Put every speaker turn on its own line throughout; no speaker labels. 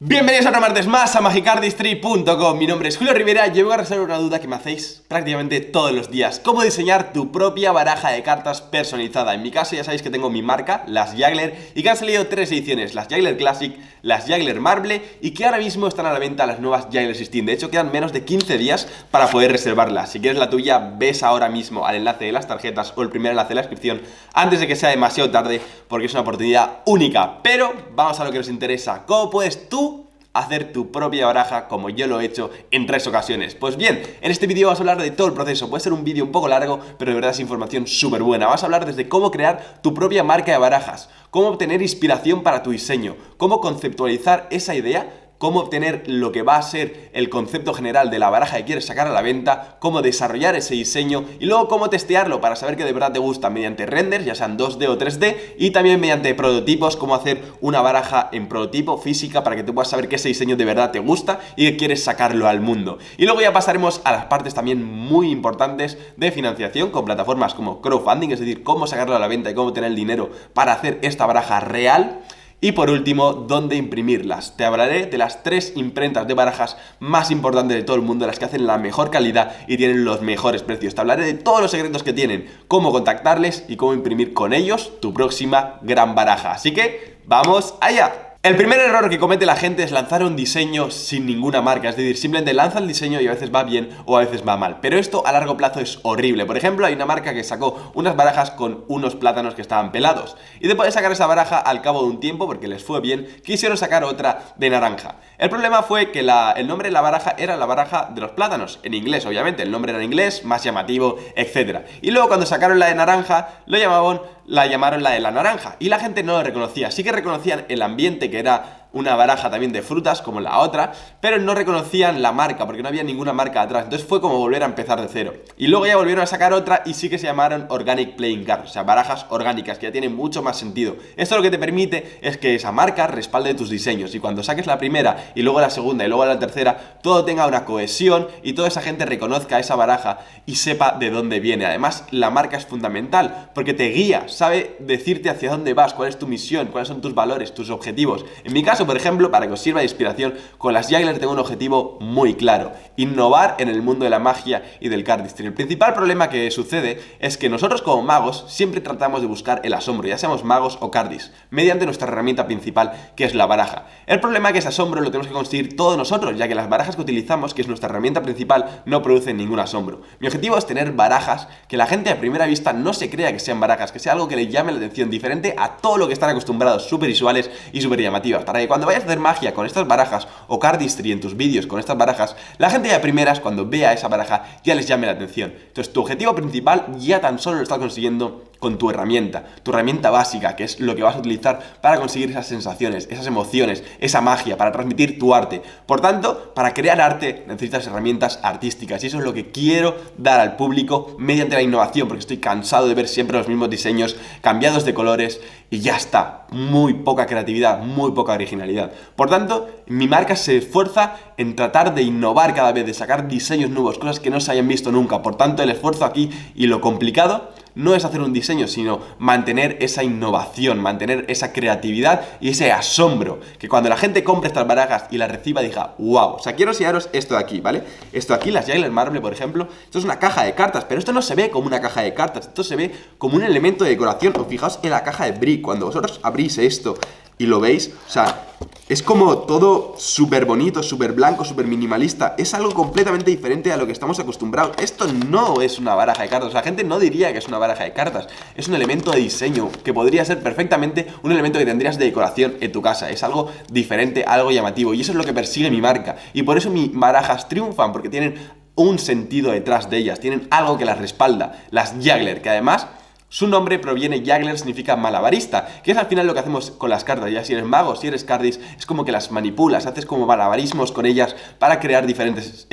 Bienvenidos a otro martes más a magicardistry.com. Mi nombre es Julio Rivera y vengo a resolver una duda que me hacéis prácticamente todos los días: ¿cómo diseñar tu propia baraja de cartas personalizada? En mi caso ya sabéis que tengo mi marca, las Juggler, y que han salido tres ediciones: las Juggler Classic, las Juggler Marble, y que ahora mismo están a la venta las nuevas Juggler 16. De hecho quedan menos de 15 días para poder reservarlas. Si quieres la tuya, ves ahora mismo al enlace de las tarjetas o el primer enlace de la descripción antes de que sea demasiado tarde, porque es una oportunidad única. Pero vamos a lo que nos interesa: ¿cómo puedes tú hacer tu propia baraja como yo lo he hecho en 3 ocasiones? Pues bien, en este vídeo vamos a hablar de todo el proceso. Puede ser un vídeo un poco largo, pero de verdad es información súper buena. Vamos a hablar desde cómo crear tu propia marca de barajas, cómo obtener inspiración para tu diseño, cómo conceptualizar esa idea, cómo obtener lo que va a ser el concepto general de la baraja que quieres sacar a la venta, cómo desarrollar ese diseño y luego cómo testearlo para saber que de verdad te gusta mediante renders, ya sean 2D o 3D, y también mediante prototipos, cómo hacer una baraja en prototipo física para que tú puedas saber que ese diseño de verdad te gusta y que quieres sacarlo al mundo. Y luego ya pasaremos a las partes también muy importantes de financiación con plataformas como crowdfunding, es decir, cómo sacarlo a la venta y cómo tener el dinero para hacer esta baraja real. Y por último, dónde imprimirlas. Te hablaré de las 3 imprentas de barajas más importantes de todo el mundo, las que hacen la mejor calidad y tienen los mejores precios. Te hablaré de todos los secretos que tienen, cómo contactarles y cómo imprimir con ellos tu próxima gran baraja. Así que, ¡vamos allá! El primer error que comete la gente es lanzar un diseño sin ninguna marca, es decir, simplemente lanza el diseño y a veces va bien o a veces va mal, pero esto a largo plazo es horrible. Por ejemplo, hay una marca que sacó unas barajas con unos plátanos que estaban pelados, y después de sacar esa baraja al cabo de un tiempo, porque les fue bien, quisieron sacar otra de naranja. El problema fue que el nombre de la baraja era la baraja de los plátanos, en inglés obviamente, el nombre era en inglés, más llamativo, etc. Y luego cuando sacaron la de naranja, la llamaron la de la naranja, y la gente no lo reconocía. Sí que reconocían el ambiente, que era una baraja también de frutas como la otra, pero no reconocían la marca porque no había ninguna marca atrás. Entonces fue como volver a empezar de cero. Y luego ya volvieron a sacar otra y sí que se llamaron Organic Playing Cards, o sea, barajas orgánicas, que ya tienen mucho más sentido. Esto lo que te permite es que esa marca respalde tus diseños, y cuando saques la primera y luego la segunda y luego la tercera, todo tenga una cohesión y toda esa gente reconozca esa baraja y sepa de dónde viene. Además, la marca es fundamental porque te guía, sabe decirte hacia dónde vas, cuál es tu misión, cuáles son tus valores, tus objetivos. En mi caso, por ejemplo, para que os sirva de inspiración, con las Juggler tengo un objetivo muy claro: innovar en el mundo de la magia y del cardistry. El principal problema que sucede es que nosotros como magos siempre tratamos de buscar el asombro, ya seamos magos o cardis, mediante nuestra herramienta principal, que es la baraja. El problema es que ese asombro lo tenemos que conseguir todos nosotros, ya que las barajas que utilizamos, que es nuestra herramienta principal, no producen ningún asombro. Mi objetivo es tener barajas que la gente a primera vista no se crea que sean barajas, que sea algo que le llame la atención, diferente a todo lo que están acostumbrados, súper visuales y súper llamativas, para que cuando vayas a hacer magia con estas barajas o cardistry en tus vídeos con estas barajas, la gente ya de primeras, cuando vea esa baraja, ya les llame la atención. Entonces tu objetivo principal ya tan solo lo estás consiguiendo con tu herramienta básica, que es lo que vas a utilizar para conseguir esas sensaciones, esas emociones, esa magia, para transmitir tu arte. Por tanto, para crear arte necesitas herramientas artísticas, y eso es lo que quiero dar al público mediante la innovación, porque estoy cansado de ver siempre los mismos diseños cambiados de colores y ya está, muy poca creatividad, muy poca originalidad. Por tanto, mi marca se esfuerza en tratar de innovar cada vez, de sacar diseños nuevos, cosas que no se hayan visto nunca. Por tanto, el esfuerzo aquí y lo complicado no es hacer un diseño, sino mantener esa innovación, mantener esa creatividad y ese asombro, que cuando la gente compre estas barajas y las reciba diga wow. O sea, quiero enseñaros esto de aquí, ¿vale? Esto de aquí, las Juggler Marble, por ejemplo, esto es una caja de cartas, pero esto no se ve como una caja de cartas, esto se ve como un elemento de decoración. O fijaos en la caja de brick, cuando vosotros abrís esto y lo veis, o sea, es como todo súper bonito, súper blanco, súper minimalista. Es algo completamente diferente a lo que estamos acostumbrados. Esto no es una baraja de cartas, la gente no diría que es una baraja de cartas. Es un elemento de diseño que podría ser perfectamente un elemento que tendrías de decoración en tu casa. Es algo diferente, algo llamativo, y eso es lo que persigue mi marca. Y por eso mis barajas triunfan, porque tienen un sentido detrás de ellas, tienen algo que las respalda. Las Juggler, que además su nombre proviene, Juggler significa malabarista, que es al final lo que hacemos con las cartas. Ya si eres mago, si eres cardis, es como que las manipulas, haces como malabarismos con ellas para crear diferentes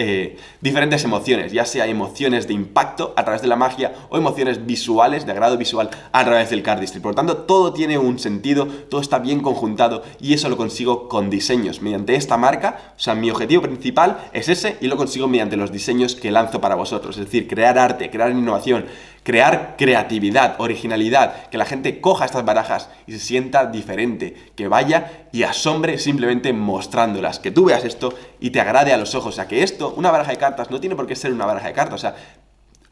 emociones, ya sea emociones de impacto a través de la magia o emociones visuales, de agrado visual, a través del cardistry. Por lo tanto, todo tiene un sentido, todo está bien conjuntado, y eso lo consigo con diseños. Mediante esta marca, o sea, mi objetivo principal es ese, y lo consigo mediante los diseños que lanzo para vosotros. Es decir, crear arte, crear innovación, crear creatividad, novedad, originalidad, que la gente coja estas barajas y se sienta diferente, que vaya y asombre simplemente mostrándolas, que tú veas esto y te agrade a los ojos. O sea, que esto, una baraja de cartas, no tiene por qué ser una baraja de cartas, o sea,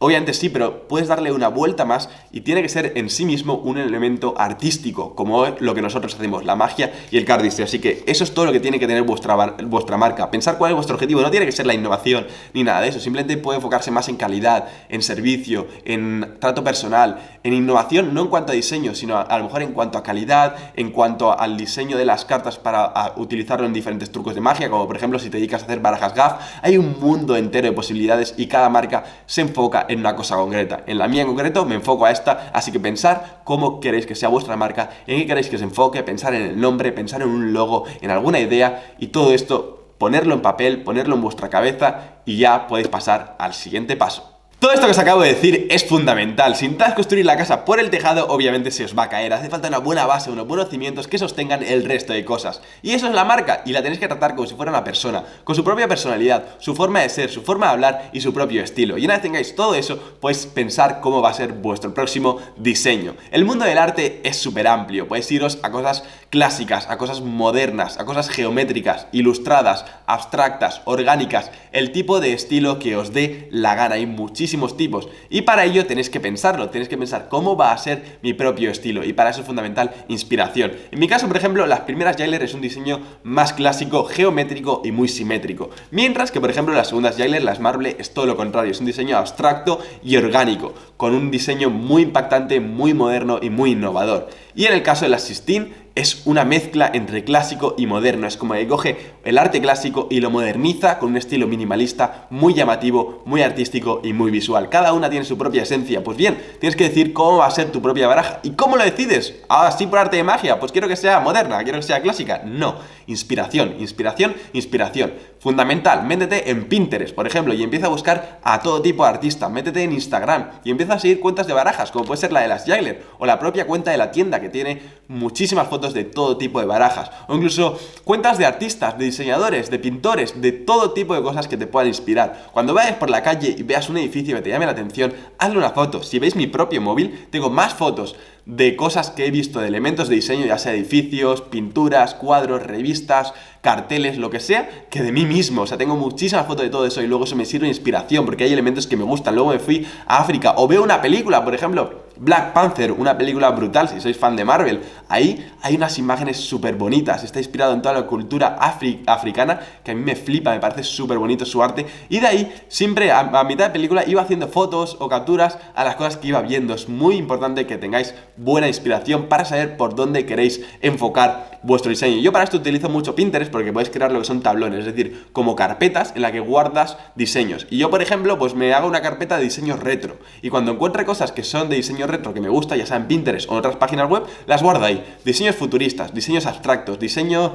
obviamente sí, pero puedes darle una vuelta más y tiene que ser en sí mismo un elemento artístico, como lo que nosotros hacemos, la magia y el cardistry. Así que eso es todo lo que tiene que tener vuestra marca. Pensar cuál es vuestro objetivo, no tiene que ser la innovación ni nada de eso, simplemente puede enfocarse más en calidad, en servicio, en trato personal, en innovación, no en cuanto a diseño, sino a lo mejor en cuanto a calidad, en cuanto al diseño de las cartas para utilizarlo en diferentes trucos de magia, como por ejemplo si te dedicas a hacer barajas GAF. Hay un mundo entero de posibilidades y cada marca se enfoca en una cosa concreta. En la mía en concreto me enfoco a esta, así que pensar cómo queréis que sea vuestra marca, en qué queréis que se enfoque, pensar en el nombre, pensar en un logo, en alguna idea y todo esto ponerlo en papel, ponerlo en vuestra cabeza y ya podéis pasar al siguiente paso. Todo esto que os acabo de decir es fundamental. Si intentáis construir la casa por el tejado, obviamente se os va a caer. Hace falta una buena base, unos buenos cimientos que sostengan el resto de cosas. Y eso es la marca, y la tenéis que tratar como si fuera una persona, con su propia personalidad, su forma de ser, su forma de hablar y su propio estilo. Y una vez tengáis todo eso, podéis pensar cómo va a ser vuestro próximo diseño. El mundo del arte es súper amplio. Podéis iros a cosas clásicas, a cosas modernas, a cosas geométricas, ilustradas, abstractas, orgánicas, el tipo de estilo que os dé la gana. Hay muchísimos tipos y para ello tenéis que pensarlo, tenéis que pensar cómo va a ser mi propio estilo y para eso es fundamental inspiración. En mi caso, por ejemplo, las primeras Jagler es un diseño más clásico, geométrico y muy simétrico, mientras que por ejemplo las segundas Jagler, las Marble, es todo lo contrario, es un diseño abstracto y orgánico, con un diseño muy impactante, muy moderno y muy innovador. Y en el caso de las Sistine es una mezcla entre clásico y moderno, es como que coge el arte clásico y lo moderniza con un estilo minimalista muy llamativo, muy artístico y muy visual. Cada una tiene su propia esencia. Pues bien, tienes que decir cómo va a ser tu propia baraja. ¿Y cómo lo decides? Ah, sí, por arte de magia, pues quiero que sea moderna, quiero que sea clásica. No, inspiración, inspiración, inspiración. Fundamental, métete en Pinterest, por ejemplo, y empieza a buscar a todo tipo de artistas. Métete en Instagram y empieza a seguir cuentas de barajas, como puede ser la de las Jagler o la propia cuenta de la tienda, que tiene muchísimas fotos de todo tipo de barajas, o incluso cuentas de artistas, de diseñadores, de pintores, de todo tipo de cosas que te puedan inspirar. Cuando vayas por la calle y veas un edificio que te llame la atención, hazle una foto. Si veis mi propio móvil, tengo más fotos de cosas que he visto, de elementos de diseño, ya sea edificios, pinturas, cuadros, revistas, carteles, lo que sea, que de mí mismo. O sea, tengo muchísimas fotos de todo eso y luego eso me sirve de inspiración porque hay elementos que me gustan. Luego me fui a África o veo una película, por ejemplo, Black Panther, una película brutal, si sois fan de Marvel. Ahí hay unas imágenes súper bonitas, está inspirado en toda la cultura africana, que a mí me flipa, me parece súper bonito su arte. Y de ahí, siempre a mitad de película, iba haciendo fotos o capturas a las cosas que iba viendo. Es muy importante que tengáis buena inspiración para saber por dónde queréis enfocar vuestro diseño. Yo para esto utilizo mucho Pinterest porque podéis crear lo que son tablones, es decir, como carpetas en la que guardas diseños. Y yo, por ejemplo, pues me hago una carpeta de diseños retro. Y cuando encuentre cosas que son de diseño retro que me gusta, ya sea en Pinterest o en otras páginas web, las guardo ahí. Diseños futuristas, diseños abstractos, diseño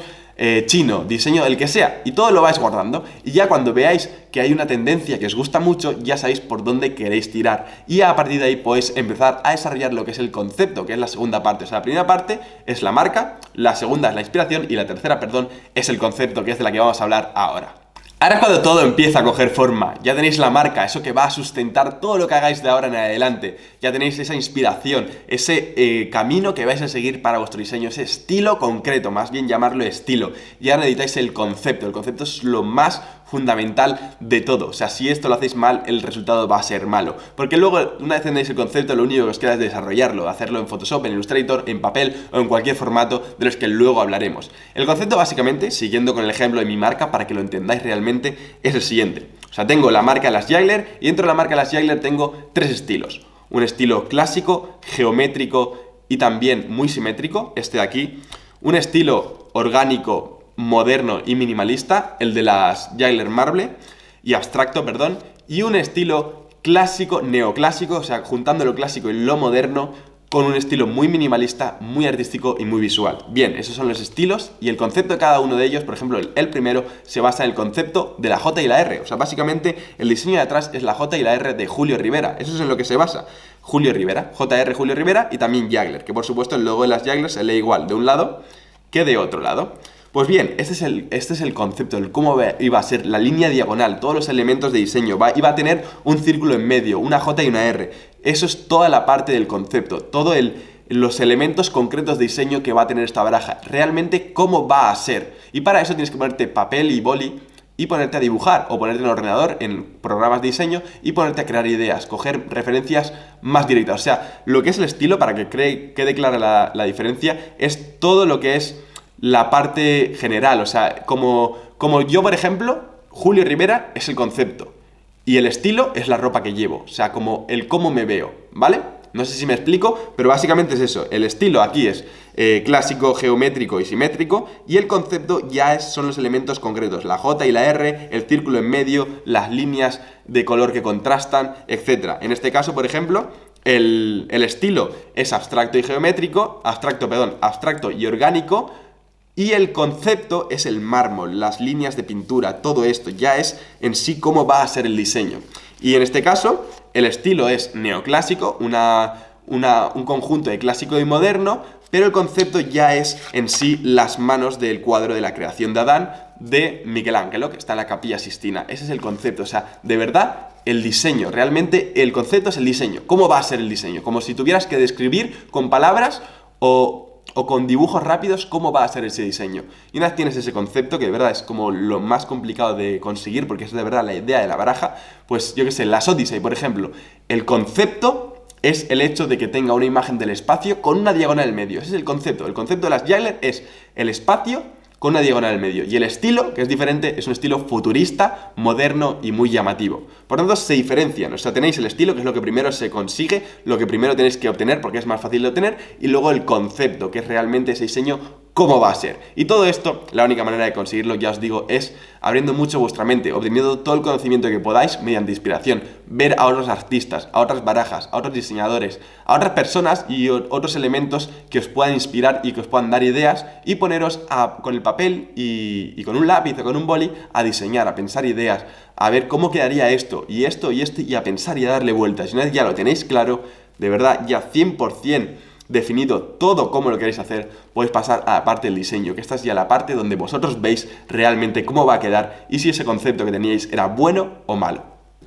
chino, diseño el que sea, y todo lo vais guardando. Y ya cuando veáis que hay una tendencia que os gusta mucho, ya sabéis por dónde queréis tirar. Y a partir de ahí podéis empezar a desarrollar lo que es el concepto, que es la segunda parte. O sea, la primera parte es la marca, la segunda es la inspiración y la tercera, perdón, es el concepto, que es de la que vamos a hablar ahora. Ahora es cuando todo empieza a coger forma, ya tenéis la marca, eso que va a sustentar todo lo que hagáis de ahora en adelante, ya tenéis esa inspiración, ese camino que vais a seguir para vuestro diseño, ese estilo concreto, más bien llamarlo estilo, y ahora necesitáis el concepto es lo más fundamental de todo. O sea, si esto lo hacéis mal, el resultado va a ser malo, porque luego una vez tenéis el concepto, lo único que os queda es desarrollarlo, hacerlo en Photoshop, en Illustrator, en papel o en cualquier formato de los que luego hablaremos. El concepto básicamente, siguiendo con el ejemplo de mi marca para que lo entendáis realmente, es el siguiente. O sea, tengo la marca de las Jagler y dentro de la marca de las Jagler tengo tres estilos. Un estilo clásico, geométrico y también muy simétrico, este de aquí. Un estilo orgánico, moderno y minimalista, el de las Jagler Marble, y abstracto, perdón, y un estilo clásico, neoclásico, o sea, juntando lo clásico y lo moderno, con un estilo muy minimalista, muy artístico y muy visual. Bien, esos son los estilos y el concepto de cada uno de ellos. Por ejemplo, el primero se basa en el concepto de la J y la R. O sea, básicamente el diseño de atrás es la J y la R de Julio Rivera. Eso es en lo que se basa. Julio Rivera, JR Julio Rivera y también Jagler, que por supuesto el logo de las Jagler se lee igual de un lado que de otro lado. Pues bien, este es el concepto, el cómo iba a ser la línea diagonal, todos los elementos de diseño. Iba a tener un círculo en medio, una J y una R. Eso es toda la parte del concepto, los elementos concretos de diseño que va a tener esta baraja. Realmente cómo va a ser. Y para eso tienes que ponerte papel y boli y ponerte a dibujar, o ponerte en el ordenador, en programas de diseño, y ponerte a crear ideas, coger referencias más directas. O sea, lo que es el estilo, para que quede clara la diferencia, es todo lo que es la parte general. O sea, como yo, por ejemplo, Julio Rivera es el concepto, y el estilo es la ropa que llevo. O sea, como el cómo me veo, ¿vale? No sé si me explico, pero básicamente es eso. El estilo aquí es clásico, geométrico y simétrico, y el concepto ya son los elementos concretos, la J y la R, el círculo en medio, las líneas de color que contrastan, etc. En este caso, por ejemplo, el estilo es abstracto y orgánico, y el concepto es el mármol, las líneas de pintura, todo esto ya es en sí cómo va a ser el diseño. Y en este caso, el estilo es neoclásico, un conjunto de clásico y moderno, pero el concepto ya es en sí las manos del cuadro de la creación de Adán de Miguel Ángelo, que está en la Capilla Sistina. Ese es el concepto, o sea, de verdad, el diseño. Realmente el concepto es el diseño. ¿Cómo va a ser el diseño? Como si tuvieras que describir con palabras o con dibujos rápidos cómo va a ser ese diseño. Y una vez tienes ese concepto, que de verdad es como lo más complicado de conseguir, porque es de verdad la idea de la baraja, pues yo qué sé, las Odyssey, por ejemplo, el concepto es el hecho de que tenga una imagen del espacio con una diagonal en medio. Ese es el concepto. El concepto de las Jagler es el espacio con una diagonal en medio. Y el estilo, que es diferente, es un estilo futurista, moderno y muy llamativo. Por tanto, se diferencian. O sea, tenéis el estilo, que es lo que primero se consigue, lo que primero tenéis que obtener porque es más fácil de obtener, y luego el concepto, que es realmente ese diseño, cómo va a ser. Y todo esto, la única manera de conseguirlo, ya os digo, es abriendo mucho vuestra mente, obteniendo todo el conocimiento que podáis mediante inspiración, ver a otros artistas, a otras barajas, a otros diseñadores, a otras personas y otros elementos que os puedan inspirar y que os puedan dar ideas, y poneros con el papel y con un lápiz o con un boli a diseñar, a pensar ideas, a ver cómo quedaría esto, y a pensar y a darle vueltas. Y una vez ya lo tenéis claro, de verdad, ya 100% definido todo cómo lo queréis hacer, podéis pasar a la parte del diseño, que esta es ya la parte donde vosotros veis realmente cómo va a quedar y si ese concepto que teníais era bueno o malo.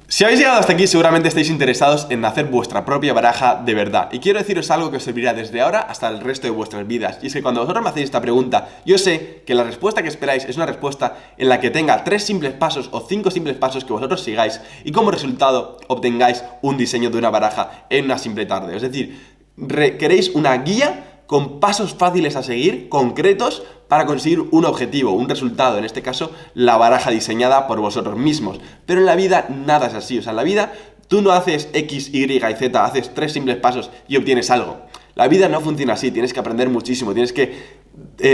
Si habéis llegado hasta aquí, seguramente estáis interesados en hacer vuestra propia baraja de verdad. Y quiero deciros algo que os servirá desde ahora hasta el resto de vuestras vidas. Y es que cuando vosotros me hacéis esta pregunta, yo sé que la respuesta que esperáis es una respuesta en la que tenga 3 simples pasos o 5 simples pasos que vosotros sigáis y como resultado obtengáis un diseño de una baraja en una simple tarde. Es decir, queréis una guía con pasos fáciles a seguir, concretos, para conseguir un objetivo, un resultado, en este caso, la baraja diseñada por vosotros mismos. Pero en la vida nada es así, o sea, en la vida tú no haces X, Y y Z, haces 3 simples pasos y obtienes algo. La vida no funciona así, tienes que aprender muchísimo, tienes que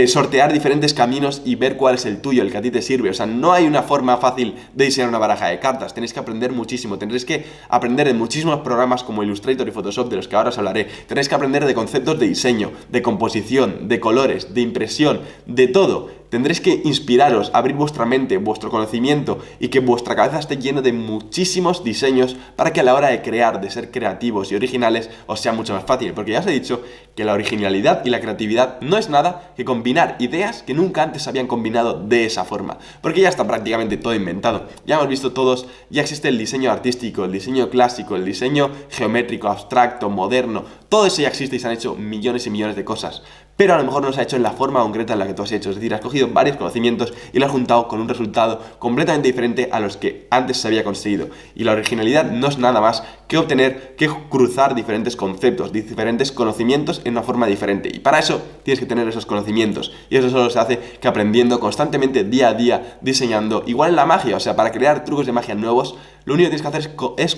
sortear diferentes caminos y ver cuál es el tuyo, el que a ti te sirve. O sea, no hay una forma fácil de diseñar una baraja de cartas, tenéis que aprender muchísimo, tendréis que aprender en muchísimos programas como Illustrator y Photoshop, de los que ahora os hablaré. Tenéis que aprender de conceptos de diseño, de composición, de colores, de impresión, de todo. Tendréis que inspiraros, abrir vuestra mente, vuestro conocimiento y que vuestra cabeza esté llena de muchísimos diseños para que a la hora de crear, de ser creativos y originales, os sea mucho más fácil. Porque ya os he dicho que la originalidad y la creatividad no es nada que combinar ideas que nunca antes se habían combinado de esa forma. Porque ya está prácticamente todo inventado. Ya hemos visto todos, ya existe el diseño artístico, el diseño clásico, el diseño geométrico, abstracto, moderno. Todo eso ya existe y se han hecho millones y millones de cosas. Pero a lo mejor no se ha hecho en la forma concreta en la que tú has hecho. Es decir, has cogido varios conocimientos y lo has juntado con un resultado completamente diferente a los que antes se había conseguido. Y la originalidad no es nada más que cruzar diferentes conceptos, diferentes conocimientos en una forma diferente. Y para eso tienes que tener esos conocimientos. Y eso solo se hace que aprendiendo constantemente, día a día, diseñando. Igual en la magia, o sea, para crear trucos de magia nuevos, lo único que tienes que hacer es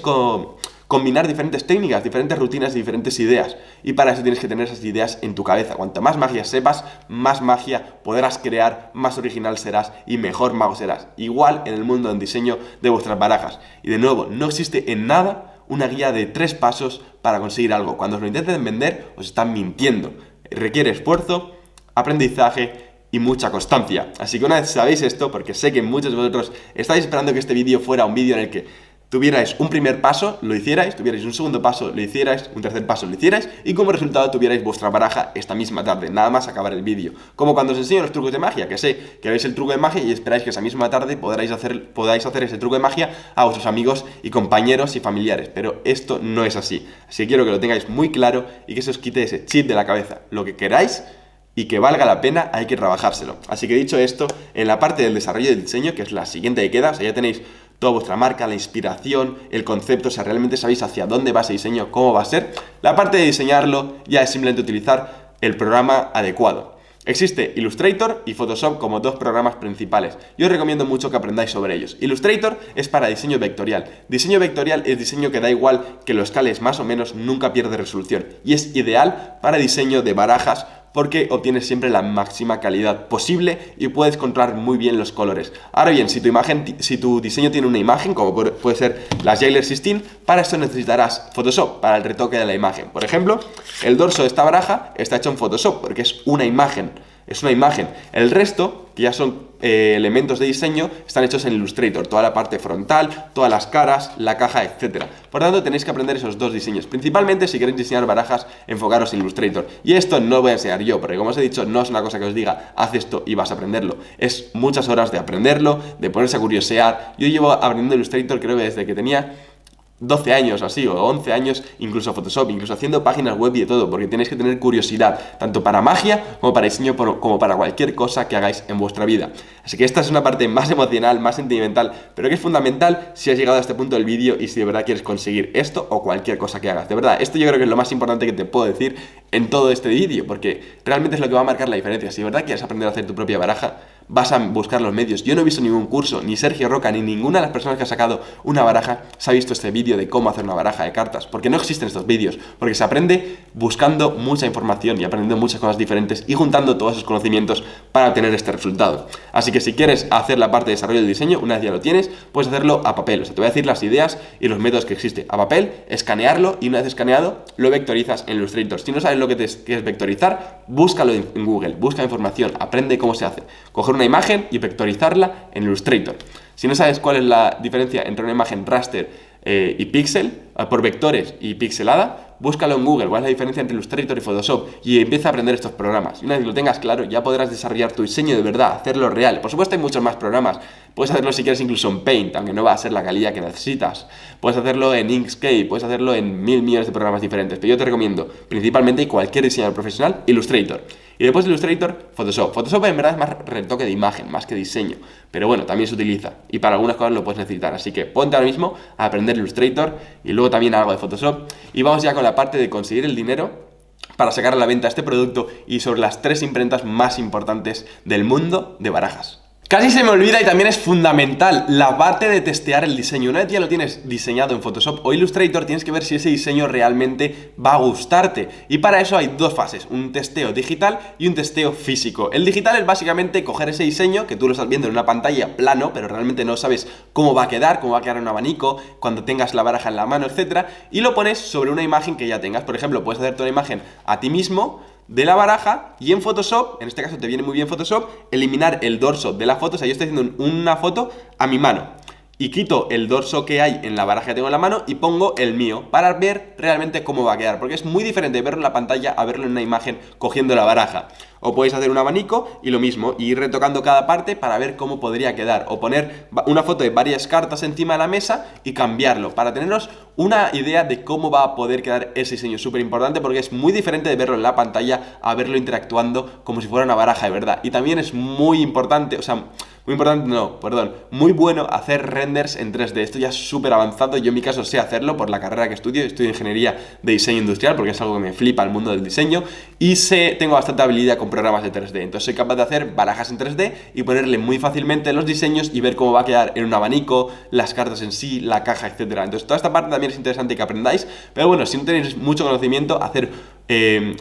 combinar diferentes técnicas, diferentes rutinas y diferentes ideas. Y para eso tienes que tener esas ideas en tu cabeza. Cuanta más magia sepas, más magia podrás crear, más original serás y mejor mago serás. Igual en el mundo del diseño de vuestras barajas. Y de nuevo, no existe en nada una guía de 3 pasos para conseguir algo. Cuando os lo intenten vender, os están mintiendo. Requiere esfuerzo, aprendizaje y mucha constancia. Así que una vez sabéis esto, porque sé que muchos de vosotros estáis esperando que este vídeo fuera un vídeo en el que tuvierais un primer paso, lo hicierais, tuvierais un segundo paso, lo hicierais, un tercer paso, lo hicierais, y como resultado tuvierais vuestra baraja esta misma tarde, nada más acabar el vídeo. Como cuando os enseño los trucos de magia, que sé que veis el truco de magia y esperáis que esa misma tarde podáis hacer ese truco de magia a vuestros amigos y compañeros y familiares, pero esto no es así. Así que quiero que lo tengáis muy claro y que se os quite ese chip de la cabeza. Lo que queráis y que valga la pena, hay que trabajárselo. Así que dicho esto, en la parte del desarrollo del diseño, que es la siguiente que queda, o sea, ya tenéis toda vuestra marca, la inspiración, el concepto, o sea, realmente sabéis hacia dónde va ese diseño, cómo va a ser. La parte de diseñarlo ya es simplemente utilizar el programa adecuado. Existe Illustrator y Photoshop como dos programas principales. Yo os recomiendo mucho que aprendáis sobre ellos. Illustrator es para diseño vectorial. Diseño vectorial es diseño que da igual que lo escales más o menos, nunca pierde resolución. Y es ideal para diseño de barajas porque obtienes siempre la máxima calidad posible y puedes controlar muy bien los colores. Ahora bien, si tu diseño tiene una imagen, como puede ser las Jailer 16, para esto necesitarás Photoshop, para el retoque de la imagen. Por ejemplo, el dorso de esta baraja está hecho en Photoshop porque es una imagen. El resto, que ya son elementos de diseño, están hechos en Illustrator. Toda la parte frontal, todas las caras, la caja, etc. Por tanto, tenéis que aprender esos dos diseños. Principalmente, si queréis diseñar barajas, enfocaros en Illustrator. Y esto no lo voy a enseñar yo, porque como os he dicho, no es una cosa que os diga, haz esto y vas a aprenderlo. Es muchas horas de aprenderlo, de ponerse a curiosear. Yo llevo aprendiendo Illustrator creo que desde que tenía 12 años así, o 11 años, incluso Photoshop, incluso haciendo páginas web y de todo, porque tenéis que tener curiosidad, tanto para magia, como para diseño, como para cualquier cosa que hagáis en vuestra vida. Así que esta es una parte más emocional, más sentimental, pero que es fundamental si has llegado a este punto del vídeo y si de verdad quieres conseguir esto o cualquier cosa que hagas. De verdad, esto yo creo que es lo más importante que te puedo decir en todo este vídeo, porque realmente es lo que va a marcar la diferencia. Si de verdad quieres aprender a hacer tu propia baraja, vas a buscar los medios. Yo no he visto ningún curso, ni Sergio Roca, ni ninguna de las personas que ha sacado una baraja se ha visto este vídeo de cómo hacer una baraja de cartas, porque no existen estos vídeos, porque se aprende buscando mucha información y aprendiendo muchas cosas diferentes y juntando todos esos conocimientos para obtener este resultado. Así que si quieres hacer la parte de desarrollo del diseño, una vez ya lo tienes, puedes hacerlo a papel. O sea, te voy a decir las ideas y los métodos que existen a papel, escanearlo y una vez escaneado, lo vectorizas en Illustrator. Si no sabes lo que es vectorizar, búscalo en Google, busca información, aprende cómo se hace. Coger una imagen y vectorizarla en Illustrator. Si no sabes cuál es la diferencia entre una imagen raster y pixel, por vectores y pixelada, búscalo en Google, cuál es la diferencia entre Illustrator y Photoshop y empieza a aprender estos programas. Y una vez lo tengas claro, ya podrás desarrollar tu diseño de verdad, hacerlo real. Por supuesto hay muchos más programas, puedes hacerlo si quieres incluso en Paint, aunque no va a ser la calidad que necesitas. Puedes hacerlo en Inkscape, puedes hacerlo en 1000 millones de programas diferentes, pero yo te recomiendo, principalmente cualquier diseñador profesional, Illustrator. Y después de Illustrator, Photoshop. Photoshop en verdad es más retoque de imagen, más que diseño. Pero bueno, también se utiliza. Y para algunas cosas lo puedes necesitar. Así que ponte ahora mismo a aprender Illustrator y luego también algo de Photoshop. Y vamos ya con la parte de conseguir el dinero para sacar a la venta este producto y sobre las 3 imprentas más importantes del mundo de barajas. Casi se me olvida y también es fundamental la parte de testear el diseño. Una vez ya lo tienes diseñado en Photoshop o Illustrator, tienes que ver si ese diseño realmente va a gustarte. Y para eso hay dos fases, un testeo digital y un testeo físico. El digital es básicamente coger ese diseño que tú lo estás viendo en una pantalla plano, pero realmente no sabes cómo va a quedar en un abanico, cuando tengas la baraja en la mano, etcétera, y lo pones sobre una imagen que ya tengas. Por ejemplo, puedes hacerte una imagen a ti mismo de la baraja y en Photoshop, en este caso te viene muy bien Photoshop, eliminar el dorso de la foto. O sea, yo estoy haciendo una foto a mi mano y quito el dorso que hay en la baraja que tengo en la mano y pongo el mío para ver realmente cómo va a quedar, porque es muy diferente verlo en la pantalla a verlo en una imagen cogiendo la baraja. O podéis hacer un abanico y lo mismo, y ir retocando cada parte para ver cómo podría quedar, o poner una foto de varias cartas encima de la mesa y cambiarlo, para teneros una idea de cómo va a poder quedar ese diseño. Súper importante porque es muy diferente de verlo en la pantalla a verlo interactuando como si fuera una baraja de verdad. Y también es muy importante, muy bueno hacer renders en 3D. Esto ya es súper avanzado. Yo en mi caso sé hacerlo por la carrera que estudio ingeniería de diseño industrial porque es algo que me flipa el mundo del diseño y tengo bastante habilidad con programas de 3D. Entonces soy capaz de hacer barajas en 3D y ponerle muy fácilmente los diseños y ver cómo va a quedar en un abanico, las cartas en sí, la caja, etcétera. Entonces toda esta parte también es interesante que aprendáis, pero bueno, si no tenéis mucho conocimiento, hacer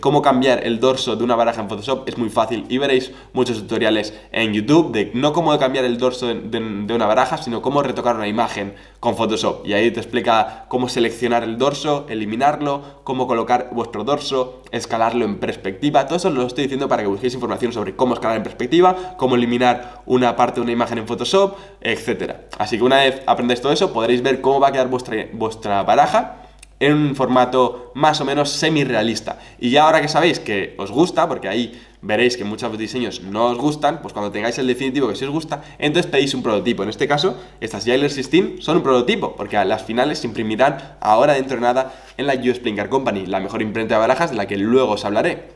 cómo cambiar el dorso de una baraja en Photoshop, es muy fácil y veréis muchos tutoriales en YouTube de no cómo cambiar el dorso de una baraja, sino cómo retocar una imagen con Photoshop. Y ahí te explica cómo seleccionar el dorso, eliminarlo, cómo colocar vuestro dorso, escalarlo en perspectiva. Todo eso lo estoy diciendo para que busquéis información sobre cómo escalar en perspectiva, cómo eliminar una parte de una imagen en Photoshop, etcétera. Así que una vez aprendáis todo eso, podréis ver cómo va a quedar vuestra baraja en un formato más o menos semi-realista. Y ya ahora que sabéis que os gusta, porque ahí veréis que muchos diseños no os gustan, pues cuando tengáis el definitivo que sí os gusta, entonces pedís un prototipo. En este caso, estas Jailer 16 son un prototipo, porque a las finales se imprimirán ahora dentro de nada en la US Playing Card Company, la mejor imprenta de barajas de la que luego os hablaré.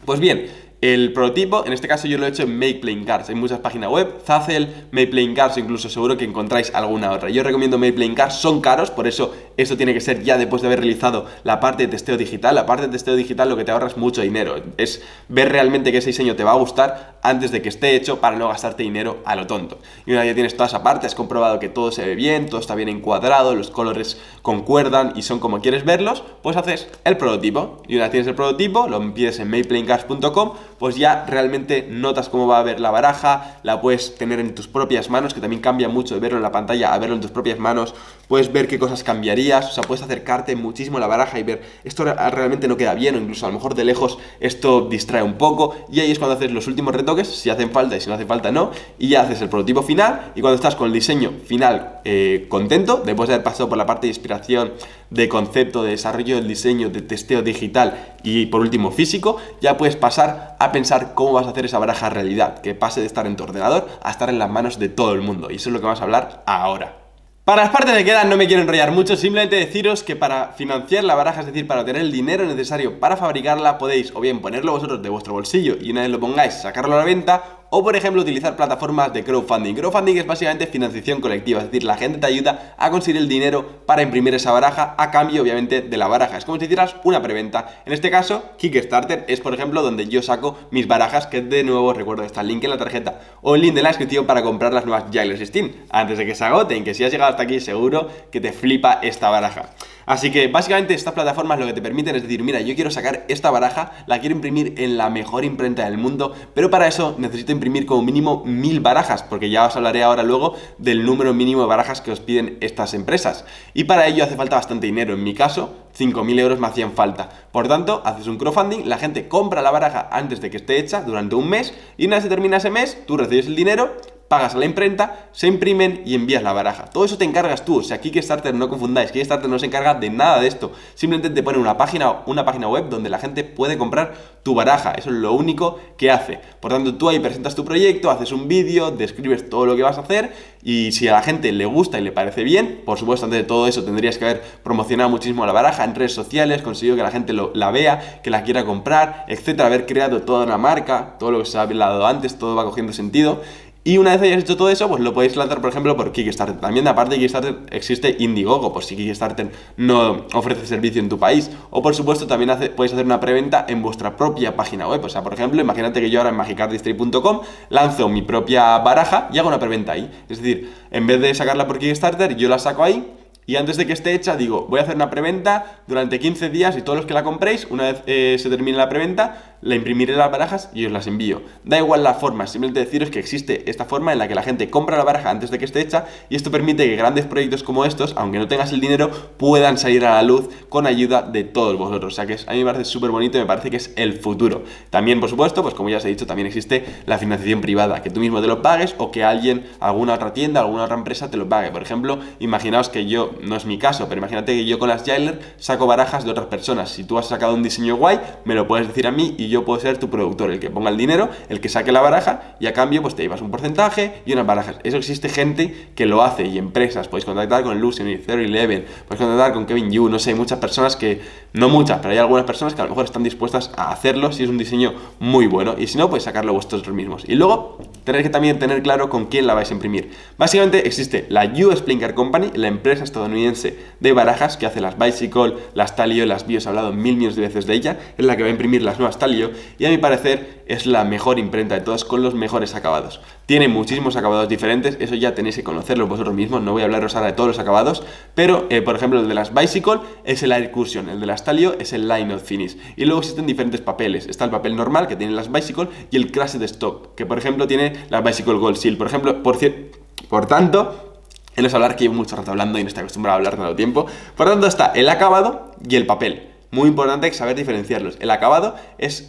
Pues bien, el prototipo, en este caso yo lo he hecho en Make Playing Cards, hay muchas páginas web, Zazzle, Make Playing Cards, incluso seguro que encontráis alguna otra. Yo recomiendo Make Playing Cards, son caros, por eso esto tiene que ser ya después de haber realizado la parte de testeo digital. La parte de testeo digital lo que te ahorra es mucho dinero, es ver realmente que ese diseño te va a gustar antes de que esté hecho para no gastarte dinero a lo tonto. Y una vez ya tienes toda esa parte, has comprobado que todo se ve bien, todo está bien encuadrado, los colores concuerdan y son como quieres verlos, pues haces el prototipo. Y una vez tienes el prototipo, lo pides en makeplayingcards.com, pues ya realmente notas cómo va a ver la baraja, la puedes tener en tus propias manos, que también cambia mucho de verlo en la pantalla a verlo en tus propias manos, puedes ver qué cosas cambiarías, o sea, puedes acercarte muchísimo a la baraja y ver, esto realmente no queda bien, o incluso a lo mejor de lejos esto distrae un poco, y ahí es cuando haces los últimos retoques, si hacen falta y si no hace falta no, y ya haces el prototipo final, y cuando estás con el diseño final contento, después de haber pasado por la parte de inspiración, de concepto, de desarrollo del diseño, de testeo digital y por último físico, ya puedes pasar a pensar cómo vas a hacer esa baraja realidad, que pase de estar en tu ordenador a estar en las manos de todo el mundo, y eso es lo que vamos a hablar ahora. Para las partes que quedan no me quiero enrollar mucho, simplemente deciros que para financiar la baraja, es decir, para obtener el dinero necesario para fabricarla, podéis o bien ponerlo vosotros de vuestro bolsillo y una vez lo pongáis, sacarlo a la venta, o por ejemplo utilizar plataformas de crowdfunding. Crowdfunding es básicamente financiación colectiva, es decir, la gente te ayuda a conseguir el dinero para imprimir esa baraja a cambio obviamente de la baraja. Es como si hicieras una preventa. En este caso, Kickstarter es por ejemplo donde yo saco mis barajas, que de nuevo recuerdo que está el link en la tarjeta o el link de la descripción para comprar las nuevas Jailer 16 antes de que se agoten, que si has llegado hasta aquí seguro que te flipa esta baraja. Así que básicamente estas plataformas lo que te permiten es decir, mira, yo quiero sacar esta baraja, la quiero imprimir en la mejor imprenta del mundo, pero para eso necesito imprimir como mínimo 1000 barajas, porque ya os hablaré ahora luego del número mínimo de barajas que os piden estas empresas. Y para ello hace falta bastante dinero, en mi caso 5.000 euros me hacían falta. Por tanto, haces un crowdfunding, la gente compra la baraja antes de que esté hecha durante un mes y una vez se termina ese mes, tú recibes el dinero, pagas a la imprenta, se imprimen y envías la baraja. Todo eso te encargas tú, o sea, Kickstarter no confundáis, Kickstarter no se encarga de nada de esto, simplemente te pone una página web donde la gente puede comprar tu baraja, eso es lo único que hace. Por tanto, tú ahí presentas tu proyecto, haces un vídeo, describes todo lo que vas a hacer y si a la gente le gusta y le parece bien, por supuesto, antes de todo eso tendrías que haber promocionado muchísimo la baraja en redes sociales, conseguido que la gente la vea, que la quiera comprar, etcétera, haber creado toda una marca, todo lo que se ha hablado antes, todo va cogiendo sentido. Y una vez hayas hecho todo eso, pues lo podéis lanzar, por ejemplo, por Kickstarter. También, aparte de Kickstarter, existe Indiegogo, por si Kickstarter no ofrece servicio en tu país. O, por supuesto, también podéis hacer una preventa en vuestra propia página web. O sea, por ejemplo, imagínate que yo ahora en magicardistry.com lanzo mi propia baraja y hago una preventa ahí. Es decir, en vez de sacarla por Kickstarter, yo la saco ahí. Y antes de que esté hecha, digo, voy a hacer una preventa durante 15 días y todos los que la compréis, una vez se termine la preventa, la imprimiré las barajas y os las envío. Da igual la forma, simplemente deciros que existe esta forma en la que la gente compra la baraja antes de que esté hecha y esto permite que grandes proyectos como estos, aunque no tengas el dinero, puedan salir a la luz con ayuda de todos vosotros. O sea que a mí me parece súper bonito y me parece que es el futuro. También, por supuesto, pues como ya os he dicho, también existe la financiación privada, que tú mismo te lo pagues o que alguien, alguna otra tienda, alguna otra empresa te lo pague. Por ejemplo, imaginaos que yo, no es mi caso, pero imagínate que yo con las Jailer saco barajas de otras personas. Si tú has sacado un diseño guay, me lo puedes decir a mí y yo puedo ser tu productor, el que ponga el dinero, el que saque la baraja y a cambio pues te llevas un porcentaje y unas barajas. Eso existe gente que lo hace y empresas. Podéis contactar con Lucian y 011, podéis contactar con Kevin Yu, no sé, hay muchas personas que, no muchas, pero hay algunas personas que a lo mejor están dispuestas a hacerlo si es un diseño muy bueno y si no, pues sacarlo vosotros mismos. Y luego tenéis que también tener claro con quién la vais a imprimir. Básicamente existe la US Playing Card Company, la empresa estadounidense de barajas que hace las Bicycle, las Talio, las Bio, he hablado mil millones de veces de ella, es la que va a imprimir las nuevas Talio Stalio, y a mi parecer es la mejor imprenta de todas con los mejores acabados. Tiene muchísimos acabados diferentes, eso ya tenéis que conocerlo vosotros mismos, no voy a hablaros ahora de todos los acabados, pero por ejemplo el de las Bicycle es el Air Cushion, el de la Stalio es el Line of Finish, y luego existen diferentes papeles, está el papel normal que tienen las Bicycle y el Crushed Stock, que por ejemplo tiene las Bicycle Gold Seal, por ejemplo, por tanto... Él es hablar que llevo mucho rato hablando y no estoy acostumbrado a hablar tanto tiempo. Por tanto está el acabado y el papel. Muy importante saber diferenciarlos. El acabado es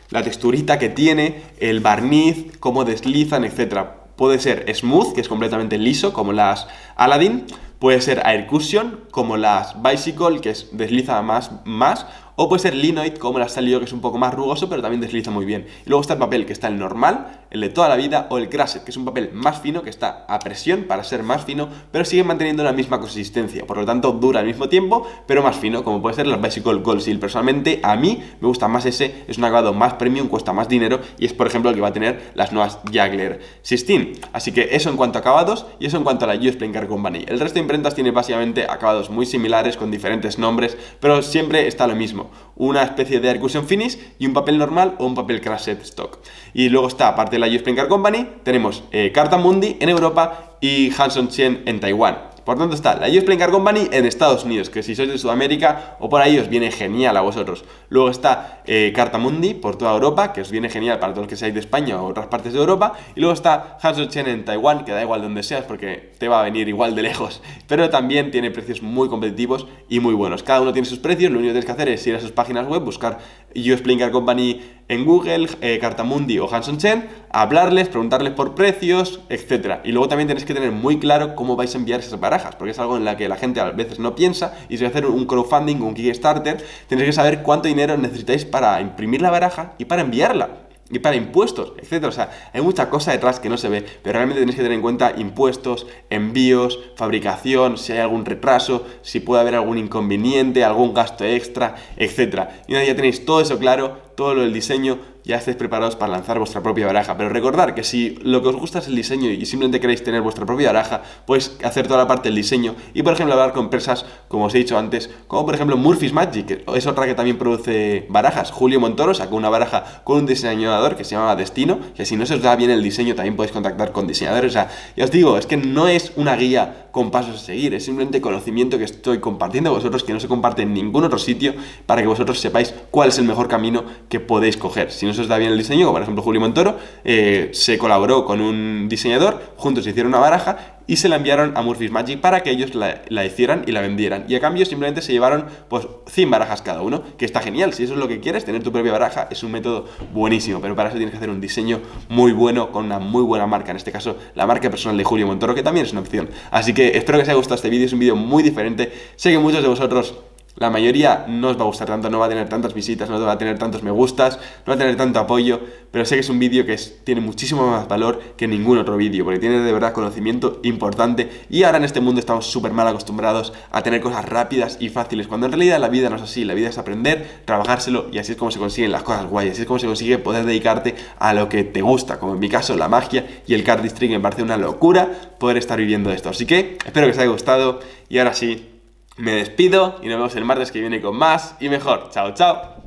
la texturita que tiene, el barniz, cómo deslizan, etcétera. Puede ser smooth, que es completamente liso, como las Aladdin. Puede ser Air Cushion, como las Bicycle, que desliza más. O puede ser linoid, como la Stalio, que es un poco más rugoso, pero también desliza muy bien. Y luego está el papel, que está el normal, el de toda la vida, o el Crushed, que es un papel más fino, que está a presión para ser más fino, pero sigue manteniendo la misma consistencia. Por lo tanto, dura al mismo tiempo, pero más fino, como puede ser las Bicycle Gold Seal. Personalmente, a mí me gusta más ese, es un acabado más premium, cuesta más dinero, y es, por ejemplo, el que va a tener las nuevas Jagler 16. Así que eso en cuanto a acabados, y eso en cuanto a la US Playing Card Company. El resto de imprentas tiene básicamente acabados muy similares, con diferentes nombres, pero siempre está lo mismo. Una especie de Air Cushion Finish y un papel normal o un papel Crushed Stock. Y luego está, aparte de la US Playing Card Company, tenemos Carta Mundi en Europa y Hanson Chen en Taiwán. Por tanto está la US Playing Card Company en Estados Unidos, que si sois de Sudamérica o por ahí os viene genial a vosotros. Luego está Carta Mundi por toda Europa, que os viene genial para todos los que seáis de España o otras partes de Europa. Y luego está Hanson Chen en Taiwán, que da igual donde seas porque te va a venir igual de lejos. Pero también tiene precios muy competitivos y muy buenos. Cada uno tiene sus precios, lo único que tienes que hacer es ir a sus páginas web, buscar US Playing Card Company en Google, Cartamundi o Hanson Chen, hablarles, preguntarles por precios, etc. Y luego también tenéis que tener muy claro cómo vais a enviar esas barajas, porque es algo en la que la gente a veces no piensa, y si vais a hacer un crowdfunding o un Kickstarter, tenéis que saber cuánto dinero necesitáis para imprimir la baraja y para enviarla. Y para impuestos, etcétera. O sea, hay mucha cosa detrás que no se ve, pero realmente tenéis que tener en cuenta impuestos, envíos, fabricación, si hay algún retraso, si puede haber algún inconveniente, algún gasto extra, etcétera. Y una vez ya tenéis todo eso claro, todo lo del diseño, ya estáis preparados para lanzar vuestra propia baraja. Pero recordad que si lo que os gusta es el diseño y simplemente queréis tener vuestra propia baraja, podéis hacer toda la parte del diseño y, por ejemplo, hablar con empresas, como os he dicho antes, como por ejemplo Murphy's Magic, que es otra que también produce barajas. Julio Montoro sacó una baraja con un diseñador que se llamaba Destino, que si no se os da bien el diseño también podéis contactar con diseñadores. O sea, ya os digo, es que no es una guía con pasos a seguir, es simplemente conocimiento que estoy compartiendo a vosotros, que no se comparte en ningún otro sitio, para que vosotros sepáis cuál es el mejor camino que podéis coger. Si no se os da bien el diseño, como por ejemplo Julio Montoro, se colaboró con un diseñador, juntos hicieron una baraja y se la enviaron a Murphy's Magic para que ellos la hicieran y la vendieran. Y a cambio simplemente se llevaron pues 100 barajas cada uno, que está genial. Si eso es lo que quieres, tener tu propia baraja es un método buenísimo, pero para eso tienes que hacer un diseño muy bueno, con una muy buena marca, en este caso la marca personal de Julio Montoro, que también es una opción. Así que espero que os haya gustado este vídeo, es un vídeo muy diferente. Sé que muchos de vosotros, la mayoría, no os va a gustar tanto, no va a tener tantas visitas, no va a tener tantos me gustas, no va a tener tanto apoyo, pero sé que es un vídeo que tiene muchísimo más valor que ningún otro vídeo, porque tiene de verdad conocimiento importante, y ahora en este mundo estamos súper mal acostumbrados a tener cosas rápidas y fáciles, cuando en realidad la vida no es así. La vida es aprender, trabajárselo, y así es como se consiguen las cosas guayas, así es como se consigue poder dedicarte a lo que te gusta, como en mi caso la magia y el cardistry, que me parece una locura poder estar viviendo esto. Así que espero que os haya gustado, y ahora sí, me despido y nos vemos el martes que viene con más y mejor. Chao, chao.